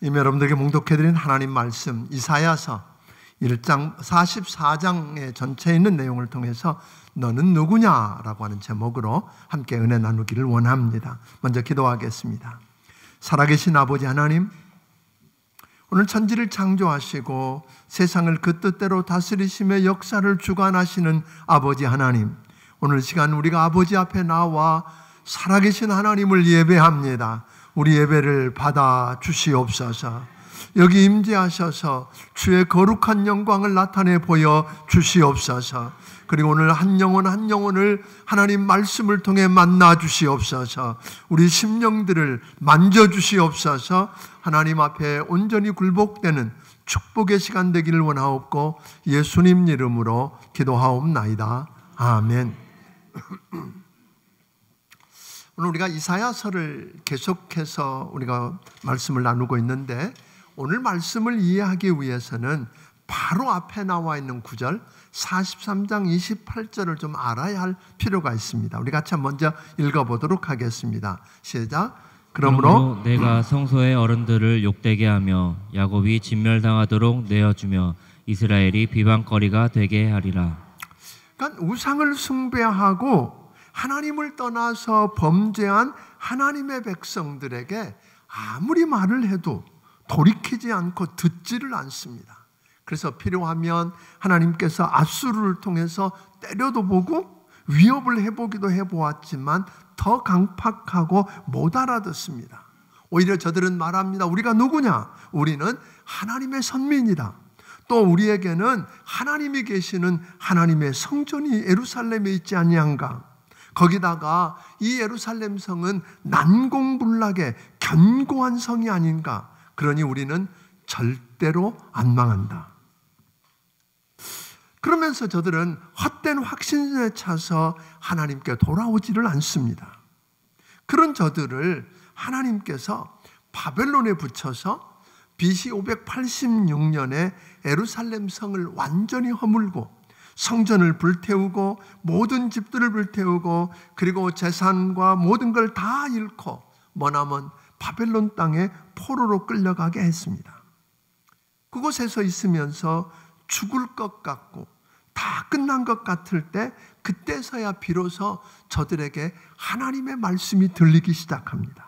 이미 여러분들에게 몽독해드린 하나님 말씀 이사야서 1장 44장의 전체에 있는 내용을 통해서 너는 누구냐라고 하는 제목으로 함께 은혜 나누기를 원합니다. 먼저 기도하겠습니다. 살아계신 아버지 하나님, 오늘 천지를 창조하시고 세상을 그 뜻대로 다스리시며 역사를 주관하시는 아버지 하나님, 오늘 시간 우리가 아버지 앞에 나와 살아계신 하나님을 예배합니다. 우리 예배를 받아 주시옵소서. 여기 임재하셔서 주의 거룩한 영광을 나타내 보여 주시옵소서. 그리고 오늘 한 영혼 한 영혼을 하나님 말씀을 통해 만나 주시옵소서. 우리 심령들을 만져 주시옵소서. 하나님 앞에 온전히 굴복되는 축복의 시간 되기를 원하옵고 예수님 이름으로 기도하옵나이다. 아멘. 오늘 우리가 이사야서를 계속해서 우리가 말씀을 나누고 있는데, 오늘 말씀을 이해하기 위해서는 바로 앞에 나와 있는 구절 43장 28절을 좀 알아야 할 필요가 있습니다. 우리 같이 먼저 읽어보도록 하겠습니다. 시작. 그러므로 내가 성소의 어른들을 욕되게 하며 야곱이 진멸당하도록 내어주며 이스라엘이 비방거리가 되게 하리라. 그러니까 우상을 숭배하고 하나님을 떠나서 범죄한 하나님의 백성들에게 아무리 말을 해도 돌이키지 않고 듣지를 않습니다. 그래서 필요하면 하나님께서 앗수르를 통해서 때려도 보고 위협을 해보기도 해보았지만 더 강팍하고 못 알아듣습니다. 오히려 저들은 말합니다. 우리가 누구냐? 우리는 하나님의 선민이다. 또 우리에게는 하나님이 계시는 하나님의 성전이 예루살렘에 있지 아니한가? 거기다가 이 예루살렘 성은 난공불락의 견고한 성이 아닌가? 그러니 우리는 절대로 안 망한다. 그러면서 저들은 헛된 확신에 차서 하나님께 돌아오지를 않습니다. 그런 저들을 하나님께서 바벨론에 붙여서 BC 586년에 예루살렘 성을 완전히 허물고 성전을 불태우고 모든 집들을 불태우고 그리고 재산과 모든 걸 다 잃고 머나먼 바벨론 땅에 포로로 끌려가게 했습니다. 그곳에서 있으면서 죽을 것 같고 다 끝난 것 같을 때, 그때서야 비로소 저들에게 하나님의 말씀이 들리기 시작합니다.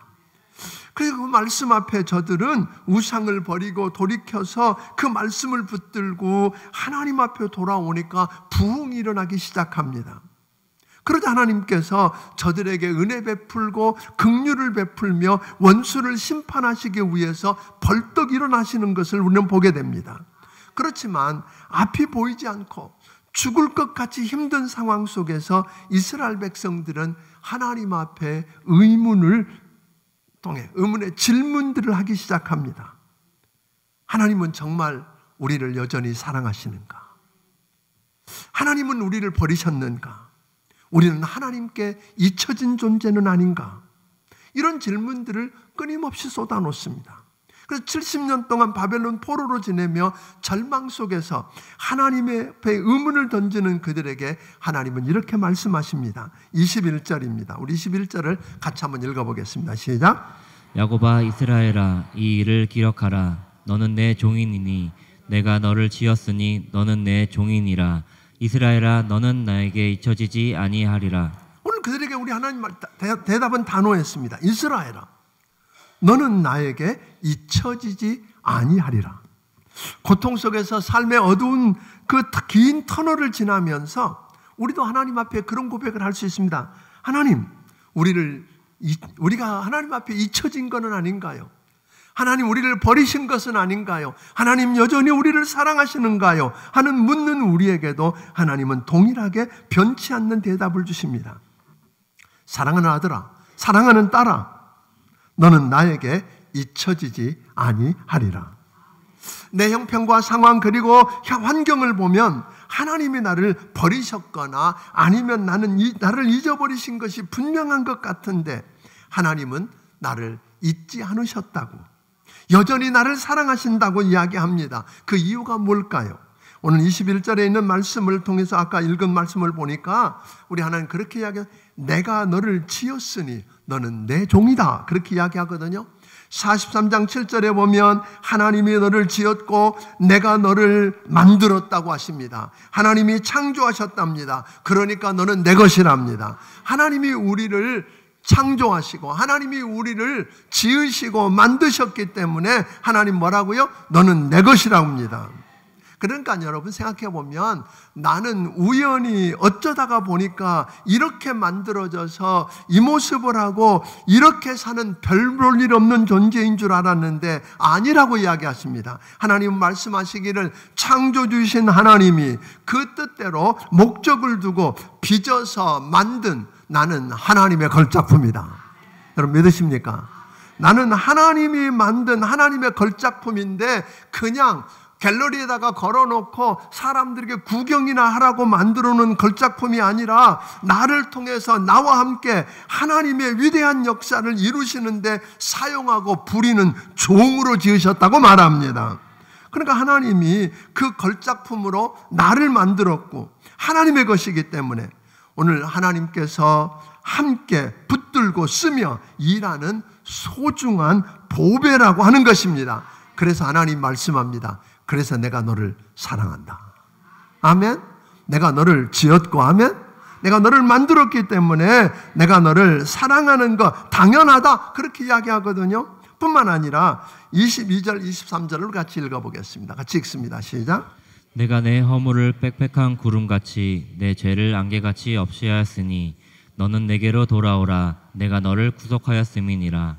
그리고 그 말씀 앞에 저들은 우상을 버리고 돌이켜서 그 말씀을 붙들고 하나님 앞에 돌아오니까 부흥이 일어나기 시작합니다. 그러자 하나님께서 저들에게 은혜 베풀고 긍휼을 베풀며 원수를 심판하시기 위해서 벌떡 일어나시는 것을 우리는 보게 됩니다. 그렇지만 앞이 보이지 않고 죽을 것 같이 힘든 상황 속에서 이스라엘 백성들은 하나님 앞에 의문의 질문들을 하기 시작합니다. 하나님은 정말 우리를 여전히 사랑하시는가? 하나님은 우리를 버리셨는가? 우리는 하나님께 잊혀진 존재는 아닌가? 이런 질문들을 끊임없이 쏟아놓습니다. 그래서 70년 동안 바벨론 포로로 지내며 절망 속에서 하나님의 앞에 의문을 던지는 그들에게 하나님은 이렇게 말씀하십니다. 21절입니다. 우리 21절을 같이 한번 읽어보겠습니다. 시작. 야곱아 이스라엘아, 이 일을 기억하라. 너는 내 종이니니 내가 너를 지었으니 너는 내 종이니라. 이스라엘아, 너는 나에게 잊혀지지 아니하리라. 오늘 그들에게 우리 하나님 대답은 단호했습니다. 이스라엘아, 너는 나에게 잊혀지지 아니하리라. 고통 속에서 삶의 어두운 그 긴 터널을 지나면서 우리도 하나님 앞에 그런 고백을 할 수 있습니다. 하나님, 우리가 하나님 앞에 잊혀진 것은 아닌가요? 하나님, 우리를 버리신 것은 아닌가요? 하나님, 여전히 우리를 사랑하시는가요? 하는 묻는 우리에게도 하나님은 동일하게 변치 않는 대답을 주십니다. 사랑하는 아들아, 사랑하는 딸아, 너는 나에게 잊혀지지 아니하리라. 내 형편과 상황 그리고 환경을 보면 하나님이 나를 버리셨거나 아니면 나를 잊어버리신 것이 분명한 것 같은데, 하나님은 나를 잊지 않으셨다고, 여전히 나를 사랑하신다고 이야기합니다. 그 이유가 뭘까요? 오늘 21절에 있는 말씀을 통해서 아까 읽은 말씀을 보니까 우리 하나님 그렇게 이야기해요. 내가 너를 지었으니 너는 내 종이다, 그렇게 이야기하거든요. 43장 7절에 보면 하나님이 너를 지었고 내가 너를 만들었다고 하십니다. 하나님이 창조하셨답니다. 그러니까 너는 내 것이랍니다. 하나님이 우리를 창조하시고 하나님이 우리를 지으시고 만드셨기 때문에 하나님 뭐라고요? 너는 내 것이라고 합니다. 그러니까 여러분 생각해 보면 나는 우연히 어쩌다가 보니까 이렇게 만들어져서 이 모습을 하고 이렇게 사는 별 볼 일 없는 존재인 줄 알았는데 아니라고 이야기하십니다. 하나님은 말씀하시기를 창조주이신 하나님이 그 뜻대로 목적을 두고 빚어서 만든 나는 하나님의 걸작품이다. 여러분 믿으십니까? 나는 하나님이 만든 하나님의 걸작품인데 그냥 갤러리에다가 걸어놓고 사람들에게 구경이나 하라고 만들어놓은 걸작품이 아니라 나를 통해서 나와 함께 하나님의 위대한 역사를 이루시는데 사용하고 부리는 종으로 지으셨다고 말합니다. 그러니까 하나님이 그 걸작품으로 나를 만들었고 하나님의 것이기 때문에 오늘 하나님께서 함께 붙들고 쓰며 일하는 소중한 보배라고 하는 것입니다. 그래서 하나님 말씀합니다. 그래서 내가 너를 사랑한다. 아멘. 내가 너를 지었고 아멘. 내가 너를 만들었기 때문에 내가 너를 사랑하는 것 당연하다. 그렇게 이야기하거든요. 뿐만 아니라 22절 23절을 같이 읽어보겠습니다. 같이 읽습니다. 시작. 내가 내 허물을 빽빽한 구름같이 내 죄를 안개같이 없이 하였으니 너는 내게로 돌아오라. 내가 너를 구속하였음이니라.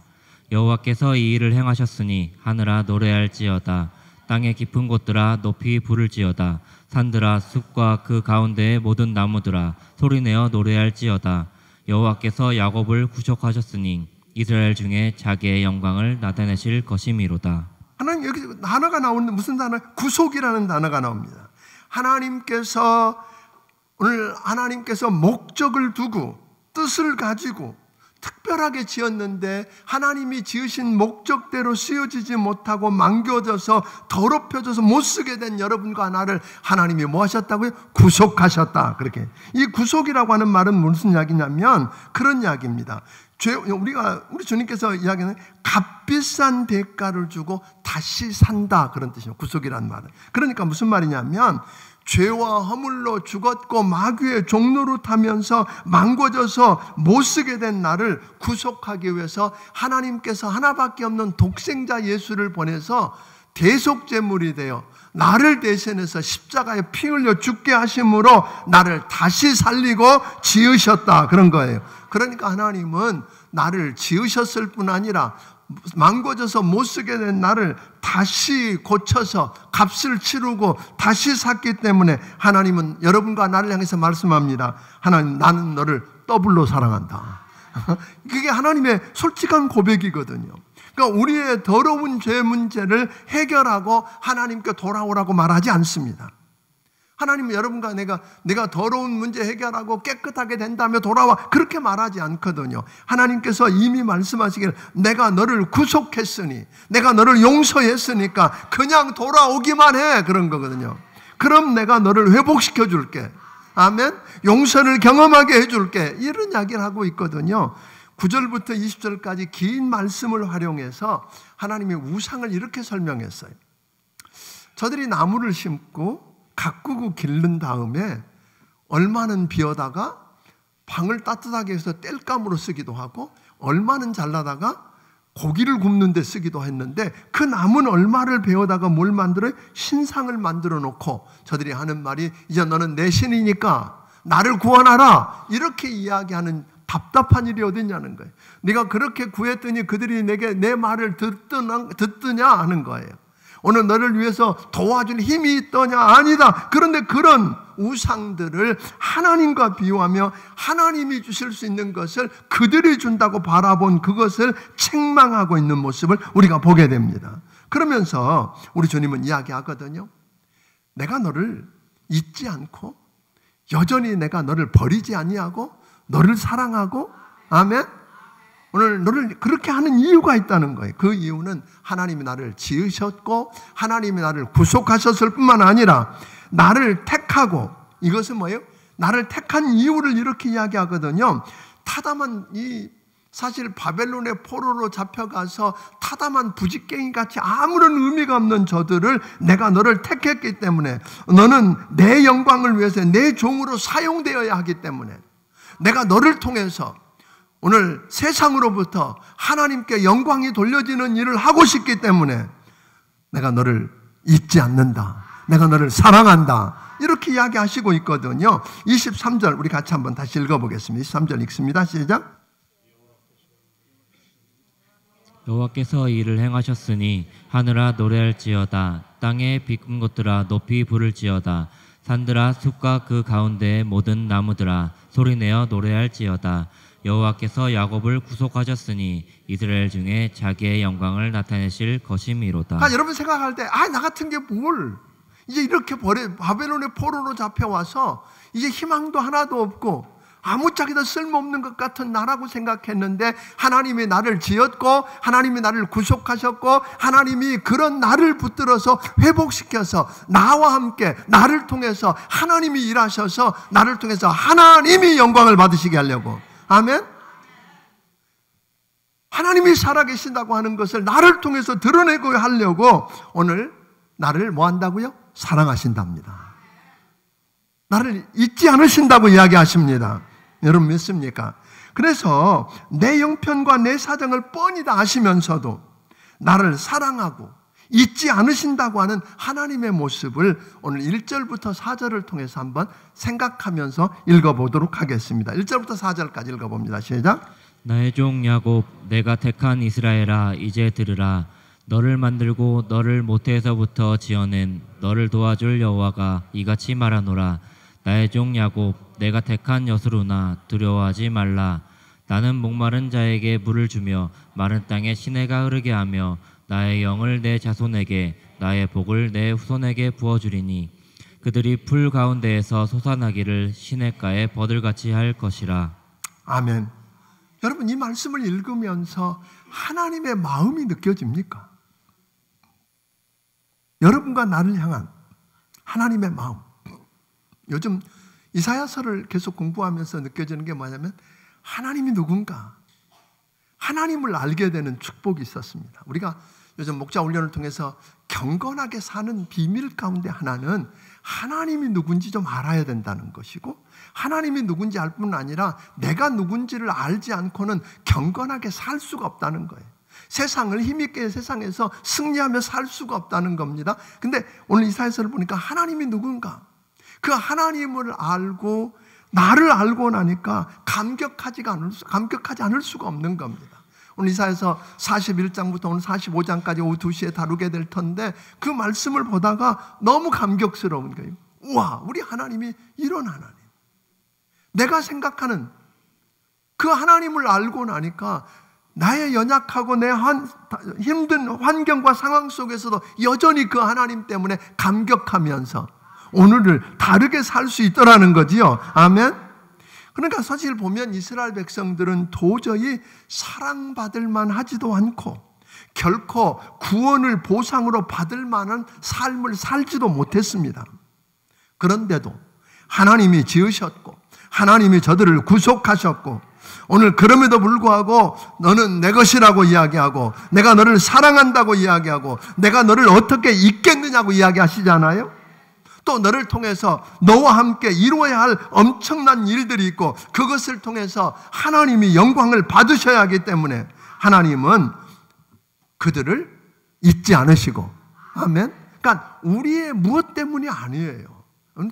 여호와께서 이 일을 행하셨으니 하늘아 노래할지어다. 땅의 깊은 곳들아 높이 부를지어다. 산들아 숲과 그 가운데의 모든 나무들아 소리내어 노래할지어다. 여호와께서 야곱을 구속하셨으니 이스라엘 중에 자기의 영광을 나타내실 것이미로다. 하나님 여기 단어가 나오는데 무슨 단어? 구속이라는 단어가 나옵니다. 하나님께서 오늘 하나님께서 목적을 두고 뜻을 가지고 특별하게 지었는데 하나님이 지으신 목적대로 쓰여지지 못하고 망겨져서 더럽혀져서 못 쓰게 된 여러분과 나를 하나님이 뭐 하셨다고요? 구속하셨다. 그렇게. 이 구속이라고 하는 말은 무슨 이야기냐면 그런 이야기입니다. 우리 주님께서 이야기하는 값비싼 대가를 주고 다시 산다. 그런 뜻이에요. 구속이라는 말은. 그러니까 무슨 말이냐면 죄와 허물로 죽었고 마귀의 종로로 타면서 망고져서 못 쓰게 된 나를 구속하기 위해서 하나님께서 하나밖에 없는 독생자 예수를 보내서 대속제물이 되어 나를 대신해서 십자가에 피 흘려 죽게 하심으로 나를 다시 살리고 지으셨다. 그런 거예요. 그러니까 하나님은 나를 지으셨을 뿐 아니라 망고져서 못 쓰게 된 나를 다시 고쳐서 값을 치르고 다시 샀기 때문에 하나님은 여러분과 나를 향해서 말씀합니다. 하나님, 나는 너를 더블로 사랑한다. 그게 하나님의 솔직한 고백이거든요. 그러니까 우리의 더러운 죄 문제를 해결하고 하나님께 돌아오라고 말하지 않습니다. 하나님은 여러분과 내가 더러운 문제 해결하고 깨끗하게 된 다음에 돌아와 그렇게 말하지 않거든요. 하나님께서 이미 말씀하시기를 내가 너를 구속했으니 내가 너를 용서했으니까 그냥 돌아오기만 해 그런 거거든요. 그럼 내가 너를 회복시켜 줄게. 아멘. 용서를 경험하게 해줄게. 이런 이야기를 하고 있거든요. 9절부터 20절까지 긴 말씀을 활용해서 하나님의 우상을 이렇게 설명했어요. 저들이 나무를 심고 가꾸고 기른 다음에 얼마는 비워다가 방을 따뜻하게 해서 땔감으로 쓰기도 하고 얼마는 잘라다가 고기를 굽는 데 쓰기도 했는데 그 남은 얼마를 베어다가 뭘 만들어요? 신상을 만들어 놓고 저들이 하는 말이 이제 너는 내 신이니까 나를 구원하라 이렇게 이야기하는 답답한 일이 어디 있냐는 거예요. 네가 그렇게 구했더니 그들이 내게 내 말을 듣느냐 하는 거예요. 오늘 너를 위해서 도와줄 힘이 있더냐? 아니다. 그런데 그런 우상들을 하나님과 비유하며 하나님이 주실 수 있는 것을 그들이 준다고 바라본 그것을 책망하고 있는 모습을 우리가 보게 됩니다. 그러면서 우리 주님은 이야기하거든요. 내가 너를 잊지 않고 여전히 내가 너를 버리지 아니하고 너를 사랑하고 아멘. 오늘 너를 그렇게 하는 이유가 있다는 거예요. 그 이유는 하나님이 나를 지으셨고 하나님이 나를 구속하셨을 뿐만 아니라 나를 택하고 이것은 뭐예요? 나를 택한 이유를 이렇게 이야기하거든요. 타담한 이 사실 바벨론의 포로로 잡혀가서 타담한 부직갱이 같이 아무런 의미가 없는 저들을 내가 너를 택했기 때문에 너는 내 영광을 위해서 내 종으로 사용되어야 하기 때문에 내가 너를 통해서 오늘 세상으로부터 하나님께 영광이 돌려지는 일을 하고 싶기 때문에 내가 너를 잊지 않는다. 내가 너를 사랑한다. 이렇게 이야기하시고 있거든요. 23절 우리 같이 한번 다시 읽어보겠습니다. 23절 읽습니다. 시작. 여호와께서 이를 행하셨으니 하늘아 노래할지어다. 땅에 비끈 곳들아 높이 부를지어다. 산들아 숲과 그 가운데의 모든 나무들아 소리내어 노래할지어다. 여호와께서 야곱을 구속하셨으니 이스라엘 중에 자기의 영광을 나타내실 것이미로다. 그러니까 여러분 생각할 때 나 같은 게 뭘 이제 이렇게 바벨론의 포로로 잡혀와서 이제 희망도 하나도 없고 아무짝에도 쓸모없는 것 같은 나라고 생각했는데 하나님이 나를 지었고 하나님이 나를 구속하셨고 하나님이 그런 나를 붙들어서 회복시켜서 나와 함께 나를 통해서 하나님이 일하셔서 나를 통해서 하나님이 영광을 받으시게 하려고. 아멘. 하나님이 살아계신다고 하는 것을 나를 통해서 드러내고 하려고 오늘 나를 뭐 한다고요? 사랑하신답니다. 나를 잊지 않으신다고 이야기하십니다. 여러분 믿습니까? 그래서 내 형편과 내 사정을 뻔히 다 아시면서도 나를 사랑하고 잊지 않으신다고 하는 하나님의 모습을 오늘 1절부터 4절을 통해서 한번 생각하면서 읽어보도록 하겠습니다. 1절부터 4절까지 읽어봅니다. 시작. 나의 종 야곱, 내가 택한 이스라엘아, 이제 들으라. 너를 만들고 너를 모태에서부터 지어낸 너를 도와줄 여호와가 이같이 말하노라. 나의 종 야곱, 내가 택한 여스루나 두려워하지 말라. 나는 목마른 자에게 물을 주며 마른 땅에 시내가 흐르게 하며 나의 영을 내 자손에게 나의 복을 내 후손에게 부어주리니 그들이 풀 가운데에서 솟아나기를 시냇가에 버들같이 할 것이라. 아멘. 여러분 이 말씀을 읽으면서 하나님의 마음이 느껴집니까? 여러분과 나를 향한 하나님의 마음. 요즘 이사야서를 계속 공부하면서 느껴지는 게 뭐냐면 하나님이 누군가, 하나님을 알게 되는 축복이 있었습니다. 우리가 요즘 목자 훈련을 통해서 경건하게 사는 비밀 가운데 하나는 하나님이 누군지 좀 알아야 된다는 것이고, 하나님이 누군지 알 뿐 아니라 내가 누군지를 알지 않고는 경건하게 살 수가 없다는 거예요. 세상을 힘있게 세상에서 승리하며 살 수가 없다는 겁니다. 근데 오늘 이사야서를 보니까 하나님이 누군가, 그 하나님을 알고 나를 알고 나니까 감격하지 않을 수가 없는 겁니다. 오늘 이사야서 41장부터 오늘 45장까지 오후 2시에 다루게 될 텐데 그 말씀을 보다가 너무 감격스러운 거예요. 우와, 우리 하나님이 이런 하나님. 내가 생각하는 그 하나님을 알고 나니까 나의 연약하고 내 힘든 환경과 상황 속에서도 여전히 그 하나님 때문에 감격하면서 오늘을 다르게 살 수 있더라는 거지요. 아멘. 그러니까 사실 보면 이스라엘 백성들은 도저히 사랑받을 만하지도 않고 결코 구원을 보상으로 받을 만한 삶을 살지도 못했습니다. 그런데도 하나님이 지으셨고 하나님이 저들을 구속하셨고 오늘 그럼에도 불구하고 너는 내 것이라고 이야기하고 내가 너를 사랑한다고 이야기하고 내가 너를 어떻게 잊겠느냐고 이야기하시잖아요. 또 너를 통해서 너와 함께 이루어야 할 엄청난 일들이 있고 그것을 통해서 하나님이 영광을 받으셔야 하기 때문에 하나님은 그들을 잊지 않으시고, 아멘. 그러니까 우리의 무엇 때문이 아니에요.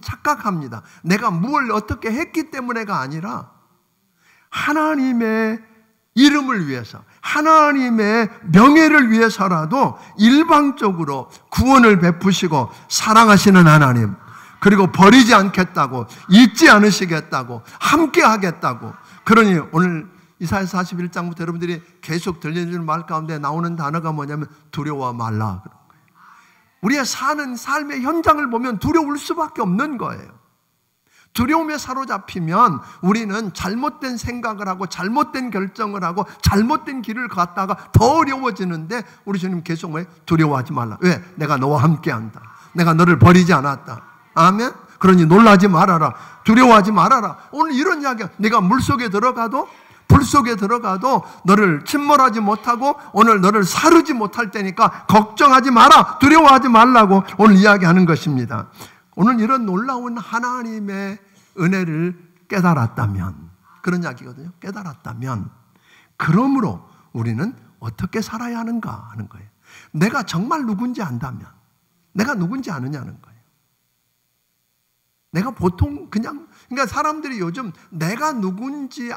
착각합니다. 내가 무엇을 어떻게 했기 때문에가 아니라 하나님의 이름을 위해서, 하나님의 명예를 위해서라도 일방적으로 구원을 베푸시고 사랑하시는 하나님, 그리고 버리지 않겠다고, 잊지 않으시겠다고, 함께 하겠다고. 그러니 오늘 이사야서 41장부터 여러분들이 계속 들려주는 말 가운데 나오는 단어가 뭐냐면 두려워 말라. 우리의 사는 삶의 현장을 보면 두려울 수밖에 없는 거예요. 두려움에 사로잡히면 우리는 잘못된 생각을 하고 잘못된 결정을 하고 잘못된 길을 갔다가 더 어려워지는데 우리 주님 계속 뭐예요? 두려워하지 말라. 왜? 내가 너와 함께한다. 내가 너를 버리지 않았다. 아멘? 그러니 놀라지 말아라. 두려워하지 말아라. 오늘 이런 이야기야. 내가 물속에 들어가도 불 속에 들어가도 너를 침몰하지 못하고 오늘 너를 사르지 못할 때니까 걱정하지 마라, 두려워하지 말라고 오늘 이야기하는 것입니다. 오늘 이런 놀라운 하나님의 은혜를 깨달았다면, 그런 이야기거든요. 깨달았다면, 그러므로 우리는 어떻게 살아야 하는가 하는 거예요. 내가 정말 누군지 안다면, 내가 누군지 아느냐는 거예요. 내가 보통 그러니까 사람들이 요즘 내가 누군지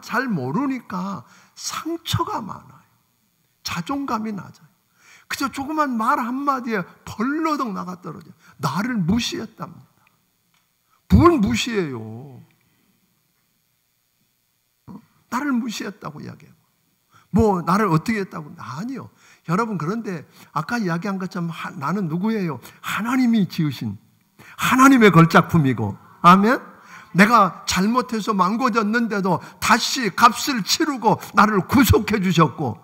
잘 모르니까 상처가 많아요. 자존감이 낮아요. 그저 조그만 말 한마디에 벌러덩 나가 떨어져요. 나를 무시했답니다. 뭘 무시해요? 나를 무시했다고 이야기해요. 뭐 나를 어떻게 했다고? 아니요. 여러분, 그런데 아까 이야기한 것처럼 나는 누구예요? 하나님이 지으신 하나님의 걸작품이고, 아멘? 내가 잘못해서 망고졌는데도 다시 값을 치르고 나를 구속해 주셨고,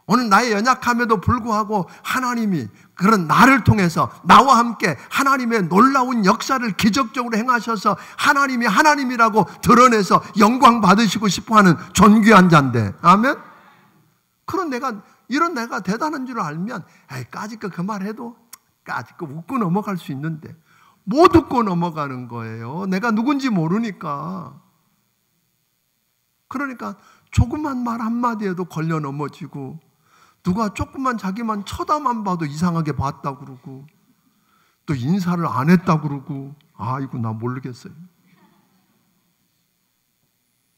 오늘 나의 연약함에도 불구하고 하나님이 그런 나를 통해서 나와 함께 하나님의 놀라운 역사를 기적적으로 행하셔서 하나님이 하나님이라고 드러내서 영광 받으시고 싶어하는 존귀한 자인데, 아멘? 그런 이런 내가 대단한 줄 알면 까짓거 그 말해도 까짓거 웃고 넘어갈 수 있는데 못 웃고 넘어가는 거예요. 내가 누군지 모르니까. 그러니까 조그만 말 한마디에도 걸려 넘어지고, 누가 조금만 자기만 쳐다만 봐도 이상하게 봤다 그러고, 또 인사를 안 했다 그러고, 아이고 나 모르겠어요.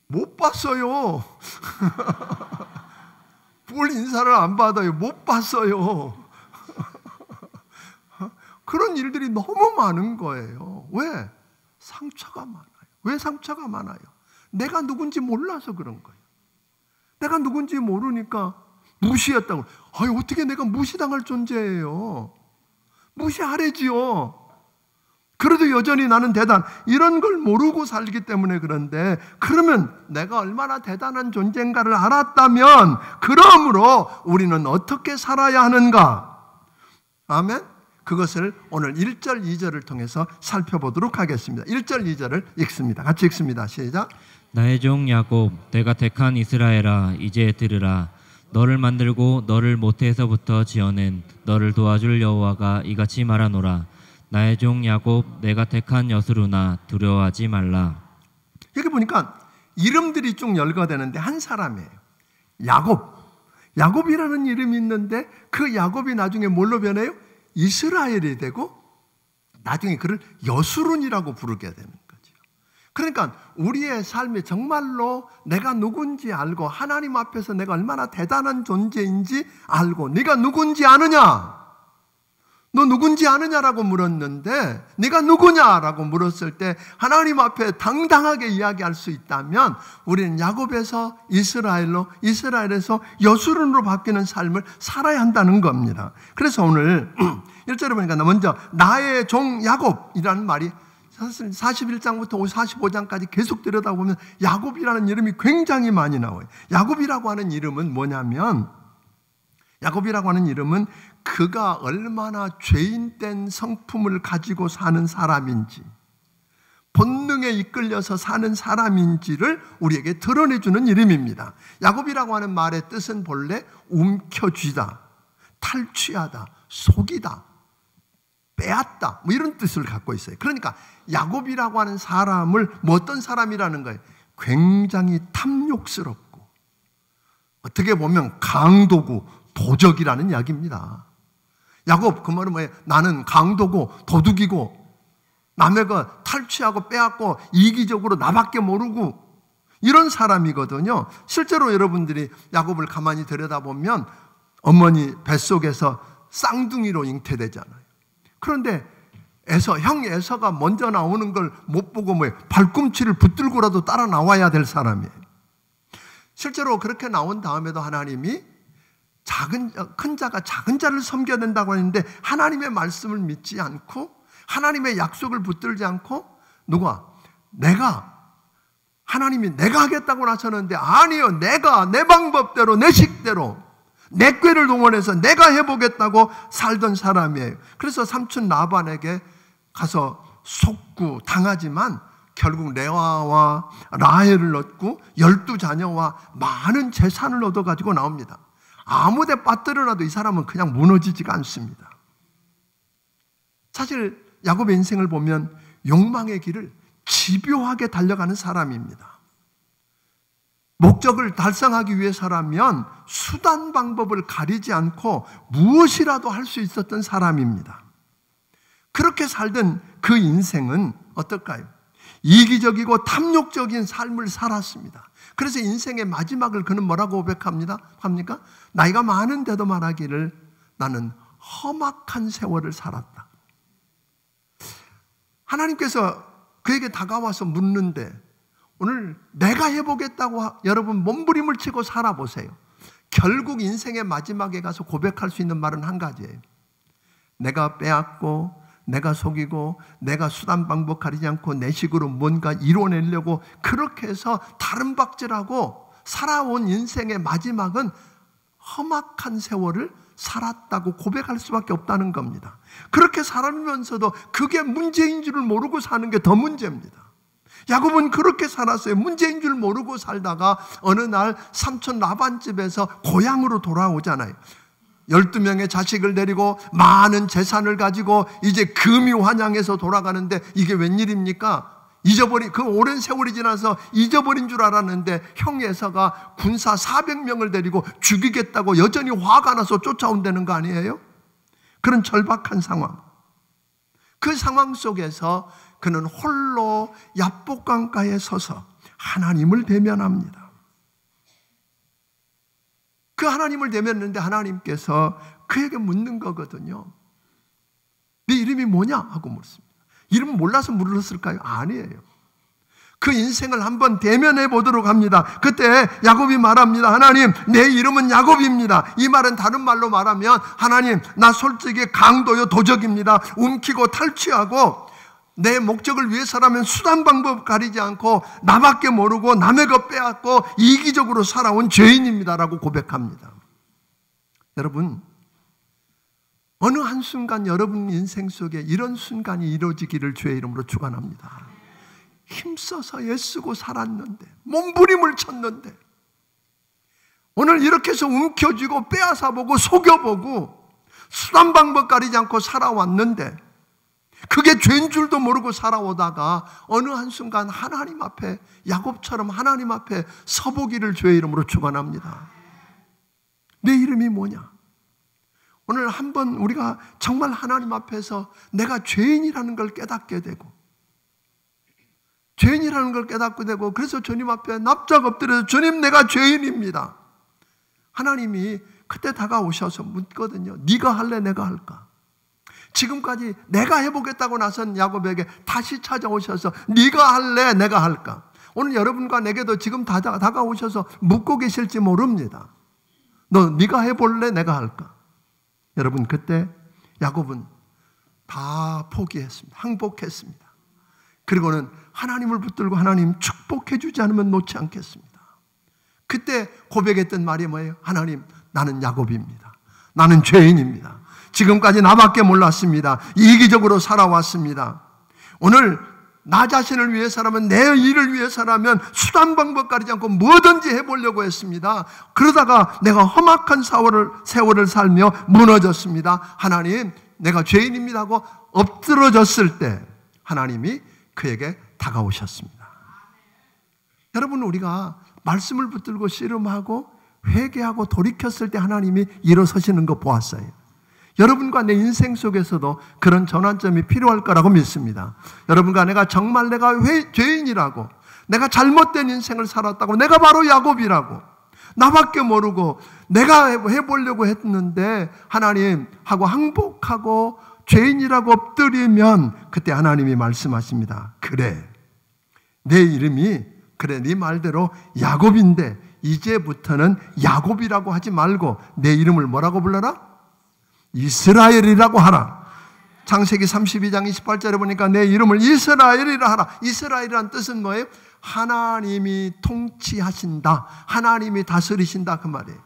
못 봤어요. 뭘 인사를 안 받아요. 못 봤어요. 그런 일들이 너무 많은 거예요. 왜? 상처가 많아요. 왜 상처가 많아요? 내가 누군지 몰라서 그런 거예요. 내가 누군지 모르니까 무시했다고. 아유, 어떻게 내가 무시당할 존재예요? 무시하래지요. 그래도 여전히 나는 이런 걸 모르고 살기 때문에 그런데, 그러면 내가 얼마나 대단한 존재인가를 알았다면, 그러므로 우리는 어떻게 살아야 하는가? 아멘? 그것을 오늘 1절, 2절을 통해서 살펴보도록 하겠습니다. 1절, 2절을 읽습니다. 같이 읽습니다. 시작. 나의 종 야곱, 내가 택한 이스라엘아, 이제 들으라. 너를 만들고 너를 모태에서부터 지어낸 너를 도와줄 여호와가 이같이 말하노라. 나의 종 야곱, 내가 택한 여스루나, 두려워하지 말라. 여기 보니까 이름들이 쭉 열거되는데 한 사람이에요. 야곱이라는 이름이 있는데 그 야곱이 나중에 뭘로 변해요? 이스라엘이 되고 나중에 그를 여수룬이라고 부르게 되는 거죠. 그러니까 우리의 삶이 정말로 내가 누군지 알고 하나님 앞에서 내가 얼마나 대단한 존재인지 알고, 네가 누군지 아느냐? 너 누군지 아느냐라고 물었는데, 네가 누구냐라고 물었을 때 하나님 앞에 당당하게 이야기할 수 있다면 우리는 야곱에서 이스라엘로, 이스라엘에서 여수룬으로 바뀌는 삶을 살아야 한다는 겁니다. 그래서 오늘 1절에 보니까 먼저 나의 종 야곱이라는 말이 사실 41장부터 45장까지 계속 들여다보면 야곱이라는 이름이 굉장히 많이 나와요. 야곱이라고 하는 이름은 뭐냐면, 야곱이라고 하는 이름은 그가 얼마나 죄인된 성품을 가지고 사는 사람인지, 본능에 이끌려서 사는 사람인지를 우리에게 드러내주는 이름입니다. 야곱이라고 하는 말의 뜻은 본래 움켜쥐다, 탈취하다, 속이다, 빼앗다, 뭐 이런 뜻을 갖고 있어요. 그러니까 야곱이라고 하는 사람을 어떤 사람이라는 거예요? 굉장히 탐욕스럽고, 어떻게 보면 강도고 도적이라는 이야기입니다. 야곱, 그 말은 뭐예요? 나는 강도고 도둑이고 남의 거 탈취하고 빼앗고 이기적으로 나밖에 모르고 이런 사람이거든요. 실제로 여러분들이 야곱을 가만히 들여다보면 어머니 뱃속에서 쌍둥이로 잉태되잖아요. 그런데 형 에서가 먼저 나오는 걸 못 보고 뭐예요? 발꿈치를 붙들고라도 따라 나와야 될 사람이에요. 실제로 그렇게 나온 다음에도 하나님이 큰 자가 작은 자를 섬겨야 된다고 했는데 하나님의 말씀을 믿지 않고 하나님의 약속을 붙들지 않고 하나님이 내가 하겠다고 나서는데 아니요, 내가 내 방법대로 내 식대로 내 꾀를 동원해서 내가 해보겠다고 살던 사람이에요. 그래서 삼촌 라반에게 가서 속고 당하지만 결국 레아와 라헬을 얻고 12자녀와 많은 재산을 얻어가지고 나옵니다. 아무데 빠뜨려놔도 이 사람은 그냥 무너지지가 않습니다. 사실 야곱의 인생을 보면 욕망의 길을 집요하게 달려가는 사람입니다. 목적을 달성하기 위해서라면 수단 방법을 가리지 않고 무엇이라도 할 수 있었던 사람입니다. 그렇게 살던 그 인생은 어떨까요? 이기적이고 탐욕적인 삶을 살았습니다. 그래서 인생의 마지막을 그는 뭐라고 고백합니까? 나이가 많은데도 말하기를 나는 험악한 세월을 살았다. 하나님께서 그에게 다가와서 묻는데 오늘 내가 해보겠다고 여러분 몸부림을 치고 살아보세요. 결국 인생의 마지막에 가서 고백할 수 있는 말은 한 가지예요. 내가 빼앗고 내가 속이고 내가 수단 방법 가리지 않고 내 식으로 뭔가 이뤄내려고 그렇게 해서 다른 박질하고 살아온 인생의 마지막은 험악한 세월을 살았다고 고백할 수밖에 없다는 겁니다. 그렇게 살면서도 그게 문제인 줄을 모르고 사는 게 더 문제입니다. 야곱은 그렇게 살았어요. 문제인 줄 모르고 살다가 어느 날 삼촌 라반 집에서 고향으로 돌아오잖아요. 12명의 자식을 데리고 많은 재산을 가지고 이제 금이환양해서 돌아가는데 이게 웬일입니까? 그 오랜 세월이 지나서 잊어버린 줄 알았는데 형 에서가 군사 400명을 데리고 죽이겠다고 여전히 화가 나서 쫓아온다는 거 아니에요? 그런 절박한 상황. 그 상황 속에서 그는 홀로 야복강가에 서서 하나님을 대면합니다. 그 하나님을 대면했는데 하나님께서 그에게 묻는 거거든요. 네 이름이 뭐냐? 하고 묻습니다. 이름 몰라서 물었을까요? 아니에요. 그 인생을 한번 대면해 보도록 합니다. 그때 야곱이 말합니다. 하나님, 내 이름은 야곱입니다. 이 말은 다른 말로 말하면 하나님, 나 솔직히 강도요 도적입니다. 움키고 탈취하고 내 목적을 위해서라면 수단 방법 가리지 않고 나밖에 모르고 남의 것 빼앗고 이기적으로 살아온 죄인입니다라고 고백합니다. 여러분, 어느 한순간 여러분 인생 속에 이런 순간이 이루어지기를 주의 이름으로 축원합니다. 힘써서 애쓰고 살았는데 몸부림을 쳤는데 오늘 이렇게 해서 움켜쥐고 빼앗아보고 속여보고 수단 방법 가리지 않고 살아왔는데 그게 죄인 줄도 모르고 살아오다가 어느 한순간 하나님 앞에 야곱처럼 하나님 앞에 서보기를 주의 이름으로 축원합니다. 내 이름이 뭐냐? 오늘 한번 우리가 정말 하나님 앞에서 내가 죄인이라는 걸 깨닫게 되고 죄인이라는 걸 깨닫게 되고 그래서 주님 앞에 납작 엎드려서 주님 내가 죄인입니다. 하나님이 그때 다가오셔서 묻거든요. 네가 할래 내가 할까? 지금까지 내가 해보겠다고 나선 야곱에게 다시 찾아오셔서 네가 할래 내가 할까? 오늘 여러분과 내게도 지금 다가오셔서 묻고 계실지 모릅니다. 네가 해볼래 내가 할까? 여러분 그때 야곱은 다 포기했습니다. 항복했습니다. 그리고는 하나님을 붙들고 하나님 축복해 주지 않으면 놓지 않겠습니다. 그때 고백했던 말이 뭐예요? 하나님, 나는 야곱입니다. 나는 죄인입니다. 지금까지 나밖에 몰랐습니다. 이기적으로 살아왔습니다. 오늘 나 자신을 위해서라면 내 일을 위해서라면 수단 방법 가리지 않고 뭐든지 해보려고 했습니다. 그러다가 내가 험악한 세월을 살며 무너졌습니다. 하나님, 내가 죄인입니다 하고 엎드러졌을 때 하나님이 그에게 다가오셨습니다. 여러분, 우리가 말씀을 붙들고 씨름하고 회개하고 돌이켰을 때 하나님이 일어서시는 거 보았어요. 여러분과 내 인생 속에서도 그런 전환점이 필요할 거라고 믿습니다. 여러분과 내가 정말 내가 죄인이라고, 내가 잘못된 인생을 살았다고, 내가 바로 야곱이라고, 나밖에 모르고 내가 해보려고 했는데 하나님 하고 항복하고 죄인이라고 엎드리면 그때 하나님이 말씀하십니다. 그래, 내 이름이 그래 네 말대로 야곱인데 이제부터는 야곱이라고 하지 말고 내 이름을 뭐라고 불러라? 이스라엘이라고 하라. 창세기 32장 28절에 보니까 내 이름을 이스라엘이라 하라. 이스라엘이란 뜻은 뭐예요? 하나님이 통치하신다, 하나님이 다스리신다 그 말이에요.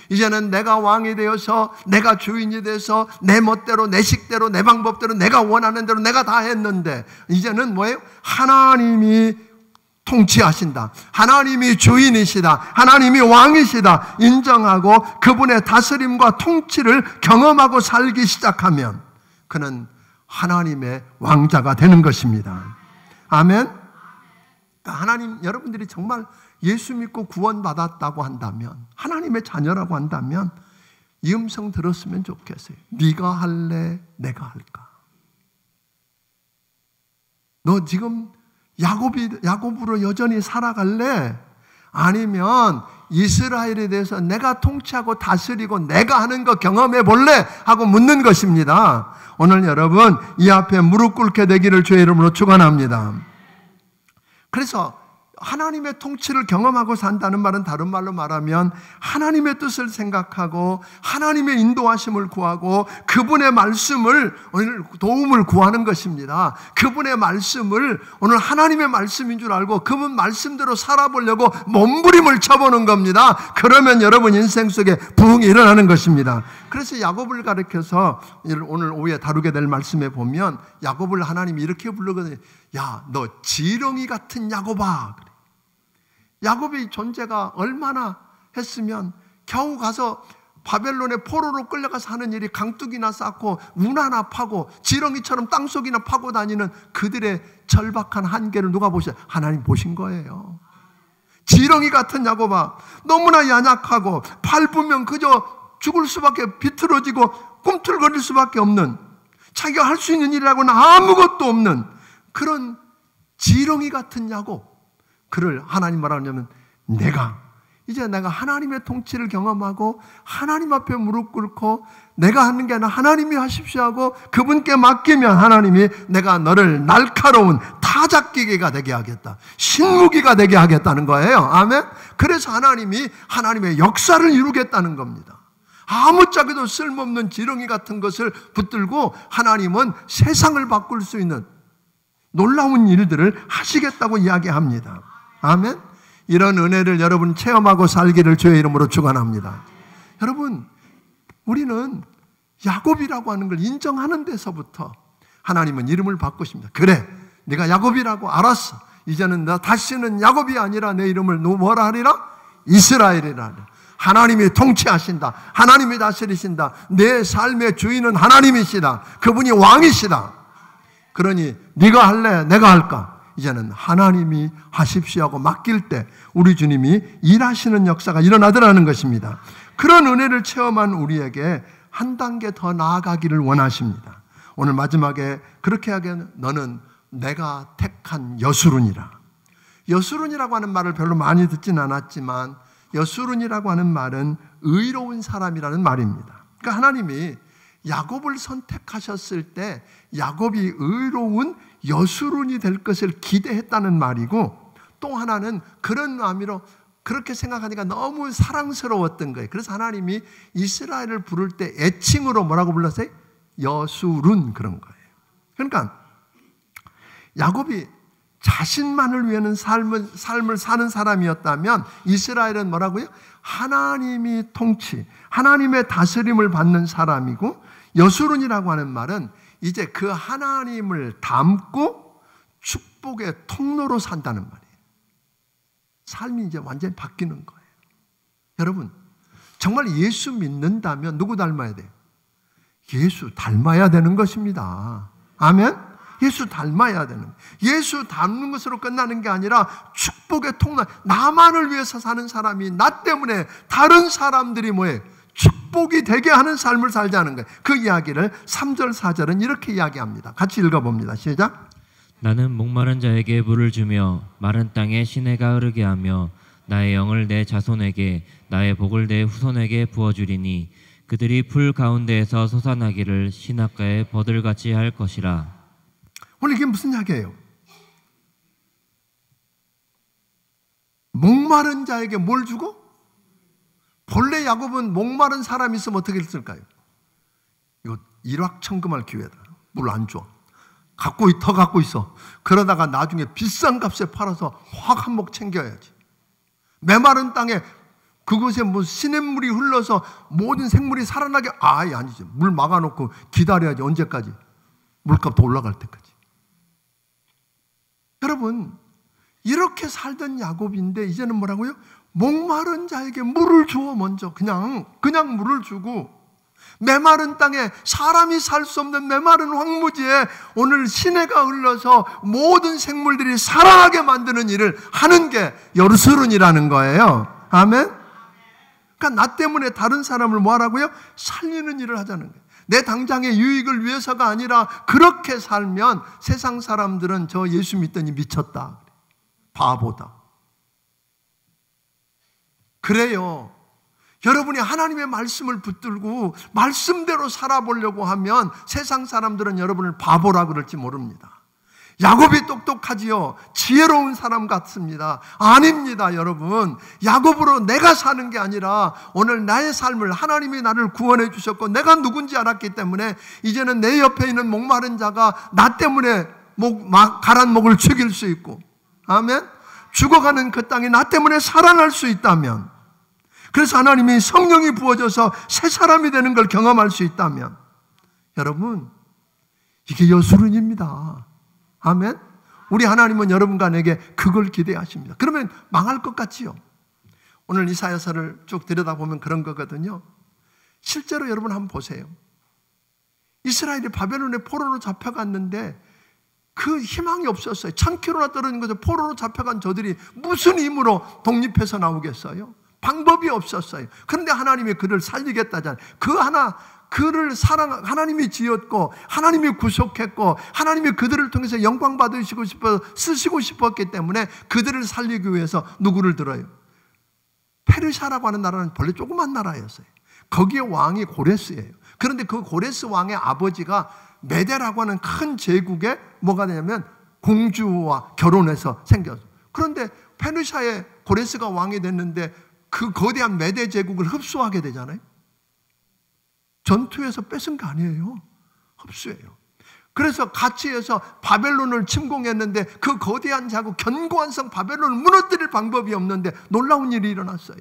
이제는 내가 왕이 되어서 내가 주인이 돼서 내 멋대로 내 식대로 내 방법대로 내가 원하는 대로 내가 다 했는데 이제는 뭐예요? 하나님이 통치하신다. 하나님이 주인이시다. 하나님이 왕이시다. 인정하고 그분의 다스림과 통치를 경험하고 살기 시작하면 그는 하나님의 왕자가 되는 것입니다. 아멘. 하나님, 여러분들이 정말 예수 믿고 구원받았다고 한다면, 하나님의 자녀라고 한다면 이 음성 들었으면 좋겠어요. 네가 할래? 내가 할까? 너 지금 야곱으로 여전히 살아갈래? 아니면 이스라엘에 대해서 내가 통치하고 다스리고 내가 하는 거 경험해 볼래? 하고 묻는 것입니다. 오늘 여러분 이 앞에 무릎 꿇게 되기를 주의 이름으로 축원합니다. 그래서 하나님의 통치를 경험하고 산다는 말은 다른 말로 말하면 하나님의 뜻을 생각하고 하나님의 인도하심을 구하고 그분의 말씀을 오늘 도움을 구하는 것입니다. 그분의 말씀을 오늘 하나님의 말씀인 줄 알고 그분 말씀대로 살아보려고 몸부림을 쳐보는 겁니다. 그러면 여러분 인생 속에 부흥이 일어나는 것입니다. 그래서 야곱을 가리켜서 오늘 오후에 다루게 될 말씀에 보면 야곱을 하나님이 이렇게 부르거든요. 야, 너 지렁이 같은 야곱아. 야곱의 존재가 얼마나 했으면 겨우 가서 바벨론의 포로로 끌려가서 하는 일이 강둑이나 쌓고 운하나 파고 지렁이처럼 땅속이나 파고 다니는 그들의 절박한 한계를 누가 보셔요? 하나님 보신 거예요. 지렁이 같은 야곱아, 너무나 연약하고 밟으면 그저 죽을 수밖에, 비틀어지고 꿈틀거릴 수밖에 없는, 자기가 할 수 있는 일이라고는 아무것도 없는 그런 지렁이 같은 야곱, 그를 하나님 말하냐면 내가 하나님의 통치를 경험하고 하나님 앞에 무릎 꿇고 내가 하는 게 아니라 하나님이 하십시오 하고 그분께 맡기면 하나님이 내가 너를 날카로운 타작기계가 되게 하겠다, 신무기가 되게 하겠다는 거예요. 아멘. 그래서 하나님이 하나님의 역사를 이루겠다는 겁니다. 아무짝에도 쓸모없는 지렁이 같은 것을 붙들고 하나님은 세상을 바꿀 수 있는 놀라운 일들을 하시겠다고 이야기합니다. 아멘. 이런 은혜를 여러분 체험하고 살기를 주의 이름으로 축원합니다. 여러분, 우리는 야곱이라고 하는 걸 인정하는 데서부터 하나님은 이름을 바꾸십니다. 그래, 네가 야곱이라고 알았어. 이제는 나 다시는 야곱이 아니라 내 이름을 뭐라 하리라? 이스라엘이라. 하나님이 통치하신다. 하나님이 다스리신다. 내 삶의 주인은 하나님이시다. 그분이 왕이시다. 그러니 네가 할래? 내가 할까? 이제는 하나님이 하십시오 하고 맡길 때 우리 주님이 일하시는 역사가 일어나더라는 것입니다. 그런 은혜를 체험한 우리에게 한 단계 더 나아가기를 원하십니다. 오늘 마지막에 그렇게 하게 너는 내가 택한 여수룬이라. 여수룬이라고 하는 말을 별로 많이 듣진 않았지만 여수룬이라고 하는 말은 의로운 사람이라는 말입니다. 그러니까 하나님이 야곱을 선택하셨을 때 야곱이 의로운 여수룬이 될 것을 기대했다는 말이고, 또 하나는 그런 의미로 그렇게 생각하니까 너무 사랑스러웠던 거예요. 그래서 하나님이 이스라엘을 부를 때 애칭으로 뭐라고 불렀어요? 여수룬, 그런 거예요. 그러니까 야곱이 자신만을 위하는 삶을 사는 사람이었다면 이스라엘은 뭐라고요? 하나님이 통치, 하나님의 다스림을 받는 사람이고, 여수룬이라고 하는 말은 이제 그 하나님을 담고 축복의 통로로 산다는 말이에요. 삶이 이제 완전히 바뀌는 거예요. 여러분, 정말 예수 믿는다면 누구 닮아야 돼요? 예수 닮아야 되는 것입니다. 아멘? 예수 닮아야 되는 거예요. 예수 닮는 것으로 끝나는 게 아니라 축복의 통로, 나만을 위해서 사는 사람이 나 때문에 다른 사람들이 뭐예요? 축복이 되게 하는 삶을 살자는 거예요. 그 이야기를 3절 4절은 이렇게 이야기합니다. 같이 읽어봅니다. 시작. 나는 목마른 자에게 물을 주며 마른 땅에 시내가 흐르게 하며 나의 영을 내 자손에게 나의 복을 내 후손에게 부어주리니 그들이 풀 가운데에서 솟아나기를 시냇가에 버들같이 할 것이라. 오늘 이게 무슨 이야기예요? 목마른 자에게 뭘 주고? 본래 야곱은 목마른 사람이 있으면 어떻게 했을까요? 이거 일확천금할 기회다. 물 안 줘. 더 갖고 있어. 그러다가 나중에 비싼 값에 팔아서 확 한몫 챙겨야지. 메마른 땅에 그곳에 뭐 시냇물이 흘러서 모든 생물이 살아나게 아니죠. 물 막아놓고 기다려야지. 언제까지? 물값 더 올라갈 때까지. 여러분, 이렇게 살던 야곱인데 이제는 뭐라고요? 목마른 자에게 물을 주어 먼저 그냥 물을 주고, 메마른 땅에 사람이 살 수 없는 메마른 황무지에 오늘 시내가 흘러서 모든 생물들이 살아나게 만드는 일을 하는 게 여르스룬이라는 거예요. 아멘? 그러니까 나 때문에 다른 사람을 뭐 하라고요? 살리는 일을 하자는 거예요. 내 당장의 유익을 위해서가 아니라 그렇게 살면 세상 사람들은 저 예수 믿더니 미쳤다, 바보다. 그래요. 여러분이 하나님의 말씀을 붙들고 말씀대로 살아보려고 하면 세상 사람들은 여러분을 바보라 그럴지 모릅니다. 야곱이 똑똑하지요. 지혜로운 사람 같습니다. 아닙니다, 여러분. 야곱으로 내가 사는 게 아니라 오늘 나의 삶을 하나님이 나를 구원해 주셨고 내가 누군지 알았기 때문에 이제는 내 옆에 있는 목마른 자가 나 때문에 가란 목을 죽일 수 있고, 아멘? 죽어가는 그 땅이 나 때문에 살아날 수 있다면, 그래서 하나님이 성령이 부어져서 새 사람이 되는 걸 경험할 수 있다면, 여러분, 이게 여수run입니다. 아멘? 우리 하나님은 여러분과 내게 그걸 기대하십니다. 그러면 망할 것 같지요? 오늘 이사야서를 쭉 들여다보면 그런 거거든요. 실제로 여러분 한번 보세요. 이스라엘이 바벨론의 포로로 잡혀갔는데 그 희망이 없었어요. 1000km나 떨어진 곳에 포로로 잡혀간 저들이 무슨 힘으로 독립해서 나오겠어요? 방법이 없었어요. 그런데 하나님이 그를 살리겠다잖아요. 그를 하나님이 지었고 하나님이 구속했고 하나님이 그들을 통해서 영광 받으시고 싶어 쓰시고 싶었기 때문에 그들을 살리기 위해서 누구를 들어요? 페르시아라고 하는 나라는 원래 조그만 나라였어요. 거기에 왕이 고레스예요. 그런데 그 고레스 왕의 아버지가 메데라고 하는 큰 제국에 뭐가 되냐면 공주와 결혼해서 생겼어요. 그런데 페르시아의 고레스가 왕이 됐는데 그 거대한 메데 제국을 흡수하게 되잖아요. 전투에서 뺏은 거 아니에요. 흡수예요. 그래서 같이 해서 바벨론을 침공했는데 그 거대한 자국 견고한 성 바벨론을 무너뜨릴 방법이 없는데 놀라운 일이 일어났어요.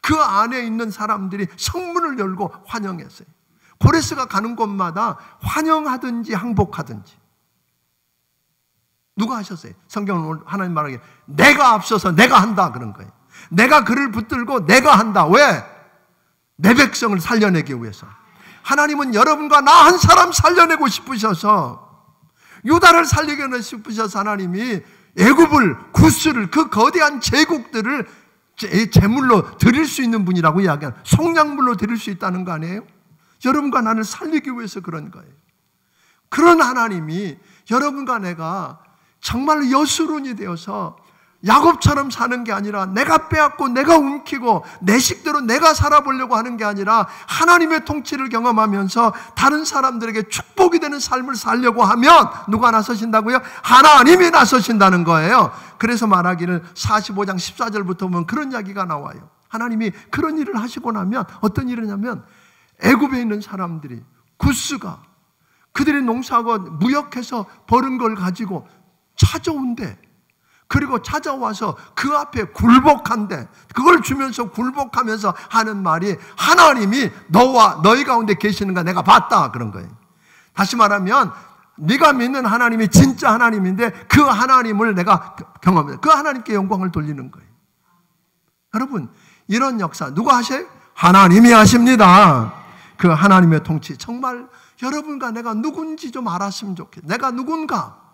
그 안에 있는 사람들이 성문을 열고 환영했어요. 고레스가 가는 곳마다 환영하든지 항복하든지. 누가 하셨어요? 성경은 하나님 말하기에 내가 앞서서 내가 한다 그런 거예요. 내가 그를 붙들고 내가 한다. 왜? 내 백성을 살려내기 위해서. 하나님은 여러분과 나 한 사람 살려내고 싶으셔서, 유다를 살리고 싶으셔서 하나님이 애굽을, 구스를, 그 거대한 제국들을 제물로 드릴 수 있는 분이라고 이야기하는, 속량물로 드릴 수 있다는 거 아니에요? 여러분과 나를 살리기 위해서 그런 거예요. 그런 하나님이 여러분과 내가 정말 여수론이 되어서 야곱처럼 사는 게 아니라 내가 빼앗고 내가 움키고 내 식대로 내가 살아보려고 하는 게 아니라 하나님의 통치를 경험하면서 다른 사람들에게 축복이 되는 삶을 살려고 하면 누가 나서신다고요? 하나님이 나서신다는 거예요. 그래서 말하기를 45장 14절부터 보면 그런 이야기가 나와요. 하나님이 그런 일을 하시고 나면 어떤 일이냐면 애굽에 있는 사람들이, 구스가 그들이 농사하고 무역해서 벌은 걸 가지고 찾아온대. 그리고 찾아와서 그 앞에 굴복한대. 그걸 주면서 굴복하면서 하는 말이 하나님이 너와 너희 가운데 계시는가 내가 봤다 그런 거예요. 다시 말하면 네가 믿는 하나님이 진짜 하나님인데 그 하나님을 내가 경험해. 그 하나님께 영광을 돌리는 거예요. 여러분, 이런 역사 누가 하셔요? 하나님이 하십니다. 그 하나님의 통치, 정말 여러분과 내가 누군지 좀 알았으면 좋겠어요. 내가 누군가.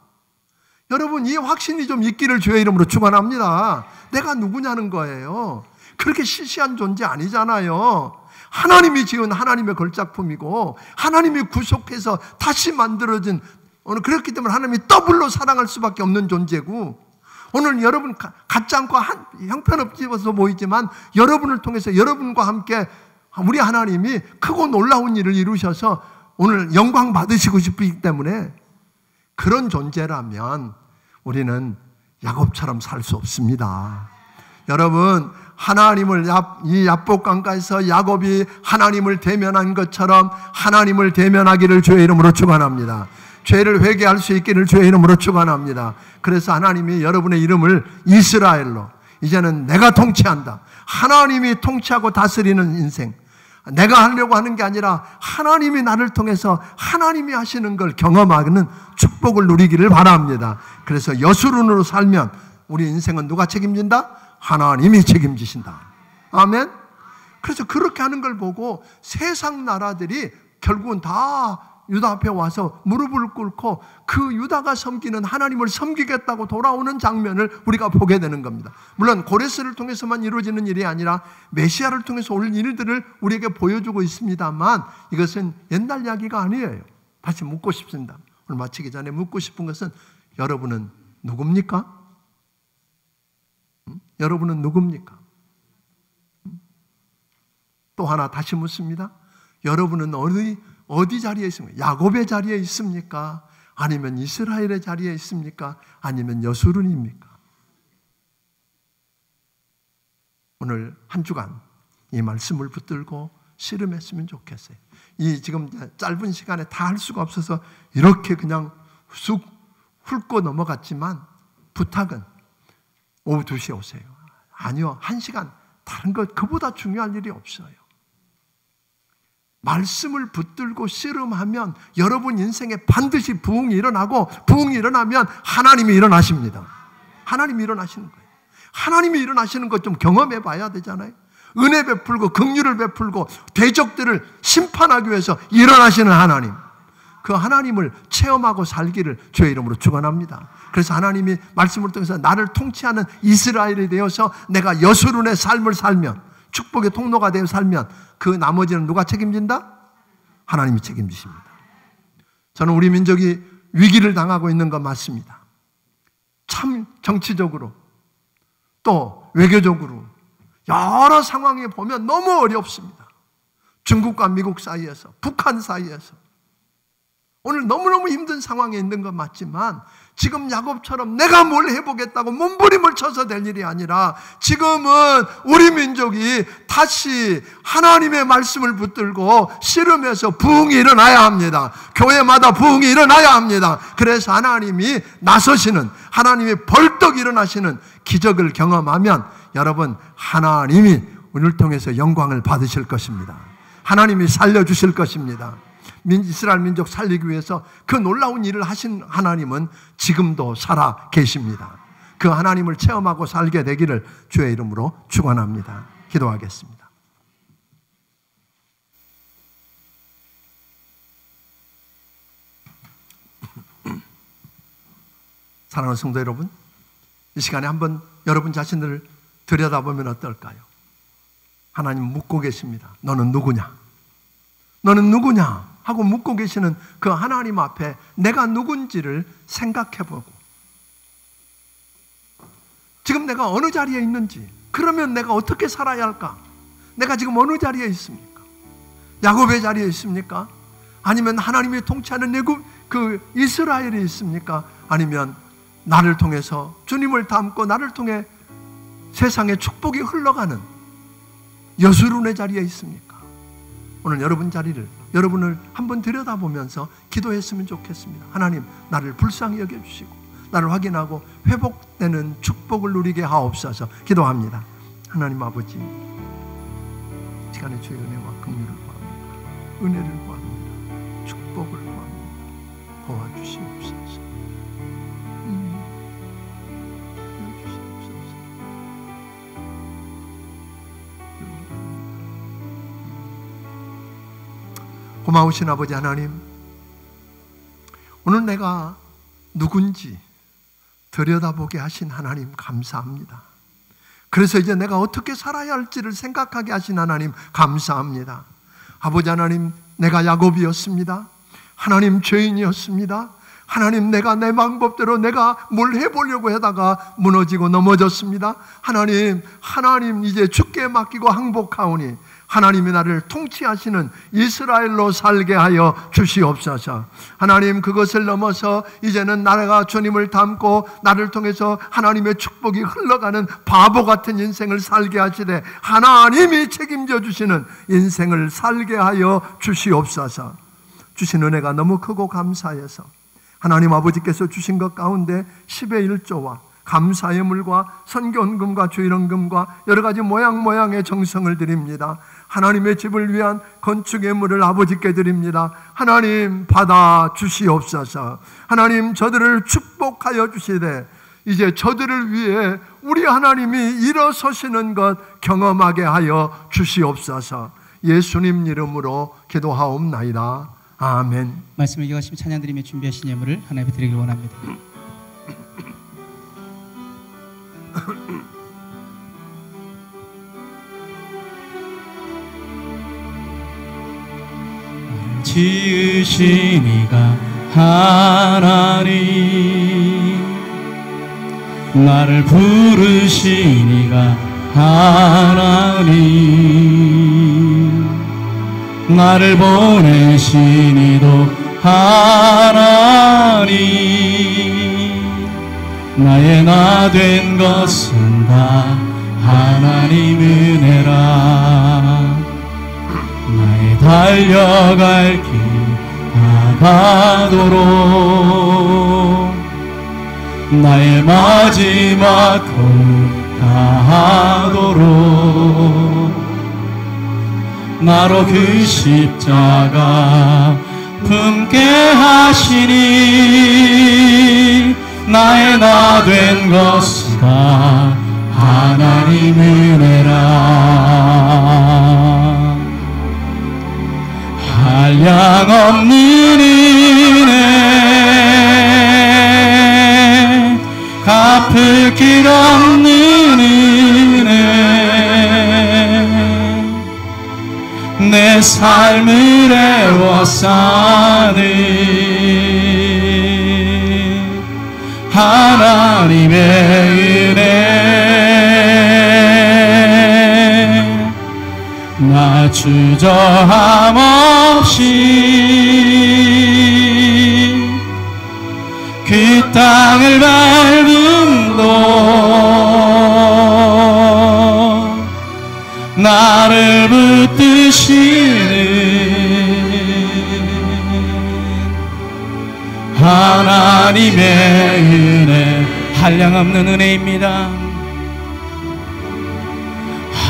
여러분, 이 확신이 좀 있기를 주의 이름으로 축원합니다. 내가 누구냐는 거예요. 그렇게 시시한 존재 아니잖아요. 하나님이 지은 하나님의 걸작품이고 하나님이 구속해서 다시 만들어진, 오늘 그렇기 때문에 하나님이 더블로 사랑할 수밖에 없는 존재고, 오늘 여러분 같지 않고 형편없어서 보이지만 여러분을 통해서 여러분과 함께 우리 하나님이 크고 놀라운 일을 이루셔서 오늘 영광 받으시고 싶기 때문에, 그런 존재라면 우리는 야곱처럼 살 수 없습니다. 여러분, 하나님을 이 야복강가에서 야곱이 하나님을 대면한 것처럼 하나님을 대면하기를 주의 이름으로 축원합니다. 죄를 회개할 수 있기를 주의 이름으로 축원합니다. 그래서 하나님이 여러분의 이름을 이스라엘로, 이제는 내가 통치한다. 하나님이 통치하고 다스리는 인생. 내가 하려고 하는 게 아니라 하나님이 나를 통해서 하나님이 하시는 걸 경험하는 축복을 누리기를 바랍니다. 그래서 여수론으로 살면 우리 인생은 누가 책임진다? 하나님이 책임지신다. 아멘. 그래서 그렇게 하는 걸 보고 세상 나라들이 결국은 다 유다 앞에 와서 무릎을 꿇고 그 유다가 섬기는 하나님을 섬기겠다고 돌아오는 장면을 우리가 보게 되는 겁니다. 물론 고레스를 통해서만 이루어지는 일이 아니라 메시아를 통해서 올 일들을 우리에게 보여주고 있습니다만 이것은 옛날 이야기가 아니에요. 다시 묻고 싶습니다. 오늘 마치기 전에 묻고 싶은 것은 여러분은 누굽니까? 여러분은 누굽니까? 또 하나 다시 묻습니다. 여러분은 어디 자리에 있습니까? 야곱의 자리에 있습니까? 아니면 이스라엘의 자리에 있습니까? 아니면 여수론입니까? 오늘 한 주간 이 말씀을 붙들고 씨름했으면 좋겠어요. 이 지금 짧은 시간에 다 할 수가 없어서 이렇게 그냥 쑥 훑고 넘어갔지만 부탁은 오후 2시에 오세요. 아니요, 1시간 다른 것 그보다 중요한 일이 없어요. 말씀을 붙들고 씨름하면 여러분 인생에 반드시 부흥이 일어나고 부흥이 일어나면 하나님이 일어나십니다. 하나님이 일어나시는 거예요. 하나님이 일어나시는 것 좀 경험해 봐야 되잖아요. 은혜 베풀고 긍휼을 베풀고 대적들을 심판하기 위해서 일어나시는 하나님, 그 하나님을 체험하고 살기를 주의 이름으로 축원합니다. 그래서 하나님이 말씀을 통해서 나를 통치하는 이스라엘이 되어서 내가 여수론의 삶을 살면, 축복의 통로가 되어 살면 그 나머지는 누가 책임진다? 하나님이 책임지십니다. 저는 우리 민족이 위기를 당하고 있는 건 맞습니다. 참 정치적으로 또 외교적으로 여러 상황에 보면 너무 어렵습니다. 중국과 미국 사이에서, 북한 사이에서 오늘 너무너무 힘든 상황에 있는 건 맞지만 지금 야곱처럼 내가 뭘 해보겠다고 몸부림을 쳐서 될 일이 아니라 지금은 우리 민족이 다시 하나님의 말씀을 붙들고 씨름해서 부흥이 일어나야 합니다. 교회마다 부흥이 일어나야 합니다. 그래서 하나님이 나서시는, 하나님이 벌떡 일어나시는 기적을 경험하면 여러분 하나님이 오늘 통해서 영광을 받으실 것입니다. 하나님이 살려주실 것입니다. 이스라엘 민족 살리기 위해서 그 놀라운 일을 하신 하나님은 지금도 살아 계십니다. 그 하나님을 체험하고 살게 되기를 주의 이름으로 축원합니다. 기도하겠습니다. 사랑하는 성도 여러분, 이 시간에 한번 여러분 자신을 들여다보면 어떨까요? 하나님 묻고 계십니다. 너는 누구냐? 너는 누구냐? 하고 묻고 계시는 그 하나님 앞에 내가 누군지를 생각해보고 지금 내가 어느 자리에 있는지, 그러면 내가 어떻게 살아야 할까? 내가 지금 어느 자리에 있습니까? 야곱의 자리에 있습니까? 아니면 하나님이 통치하는 그 이스라엘에 있습니까? 아니면 나를 통해서 주님을 닮고 나를 통해 세상에 축복이 흘러가는 여수론의 자리에 있습니까? 오늘 여러분을 한번 들여다보면서 기도했으면 좋겠습니다. 하나님, 나를 불쌍히 여겨주시고 나를 확인하고 회복되는 축복을 누리게 하옵소서. 기도합니다. 하나님 아버지, 시간에 주의 은혜와 긍휼을 구합니다. 은혜를 구합니다. 축복을 구합니다. 도와주시옵소서. 고마우신 아버지 하나님, 오늘 내가 누군지 들여다보게 하신 하나님 감사합니다. 그래서 이제 내가 어떻게 살아야 할지를 생각하게 하신 하나님 감사합니다. 아버지 하나님, 내가 야곱이었습니다. 하나님, 죄인이었습니다. 하나님, 내가 내 방법대로 내가 뭘 해보려고 하다가 무너지고 넘어졌습니다. 하나님 이제 주께 맡기고 항복하오니 하나님이 나를 통치하시는 이스라엘로 살게 하여 주시옵소서. 하나님, 그것을 넘어서 이제는 나가 주님을 닮고 나를 통해서 하나님의 축복이 흘러가는 바보 같은 인생을 살게 하시되 하나님이 책임져 주시는 인생을 살게 하여 주시옵소서. 주신 은혜가 너무 크고 감사해서 하나님 아버지께서 주신 것 가운데 10의 1조와 감사의 물과 선교헌금과 주일헌금과 여러 가지 모양의 정성을 드립니다. 하나님의 집을 위한 건축의 물을 아버지께 드립니다. 하나님 받아 주시옵소서. 하나님 저들을 축복하여 주시되 이제 저들을 위해 우리 하나님이 일어서시는 것 경험하게 하여 주시옵소서. 예수님 이름으로 기도하옵나이다. 아멘. 말씀을 이어가시면 찬양 드리며 준비하신 예물을 하나님께 드리길 원합니다. 지으신 이가 하나님, 나를 부르신 이가 하나님, 나를 보내신 이도 하나님, 나의 나 된 것은 다 하나님 은혜라. 나의 달려갈 길 다가도록 나의 마지막 걸 다하도록 나로 그 십자가 품게 하시니 나의 나 된 것은 다 하나님 은혜라. 한량없는 은혜, 갚을 길 없는 은혜, 내 삶을 애워싸는 하나님의 은혜, 나 주저함 없이 그 땅을 밟음도 나를 붙드시는 하나님의 은혜, 한량없는 은혜입니다.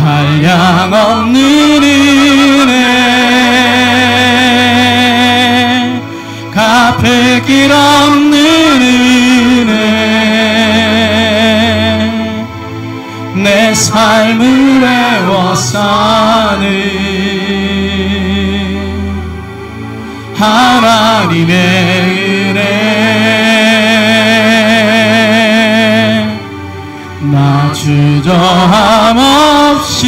한량없는 은혜, 갚을 길 없는 은혜, 내 삶을 애워싸는 하나님의 은혜, 나 주저함 없이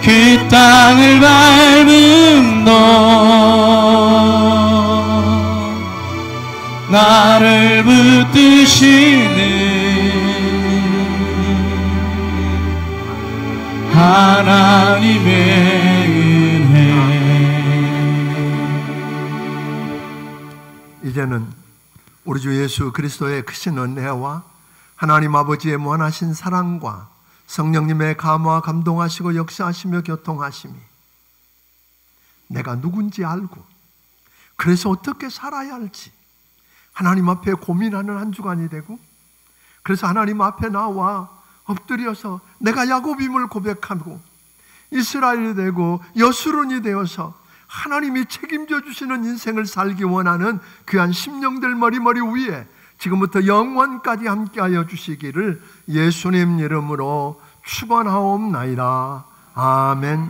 그 땅을 밟음도 나를 붙드시는 하나님의 은혜. 이제는 우리 주 예수 그리스도의 크신 은혜와 하나님 아버지의 무한하신 사랑과 성령님의 감화 감동하시고 역사하시며 교통하심이 내가 누군지 알고 그래서 어떻게 살아야 할지 하나님 앞에 고민하는 한 주간이 되고, 그래서 하나님 앞에 나와 엎드려서 내가 야곱임을 고백하고 이스라엘이 되고 여수론이 되어서 하나님이 책임져 주시는 인생을 살기 원하는 귀한 심령들 머리머리 위에 지금부터 영원까지 함께하여 주시기를 예수님 이름으로 축원하옵나이다. 아멘.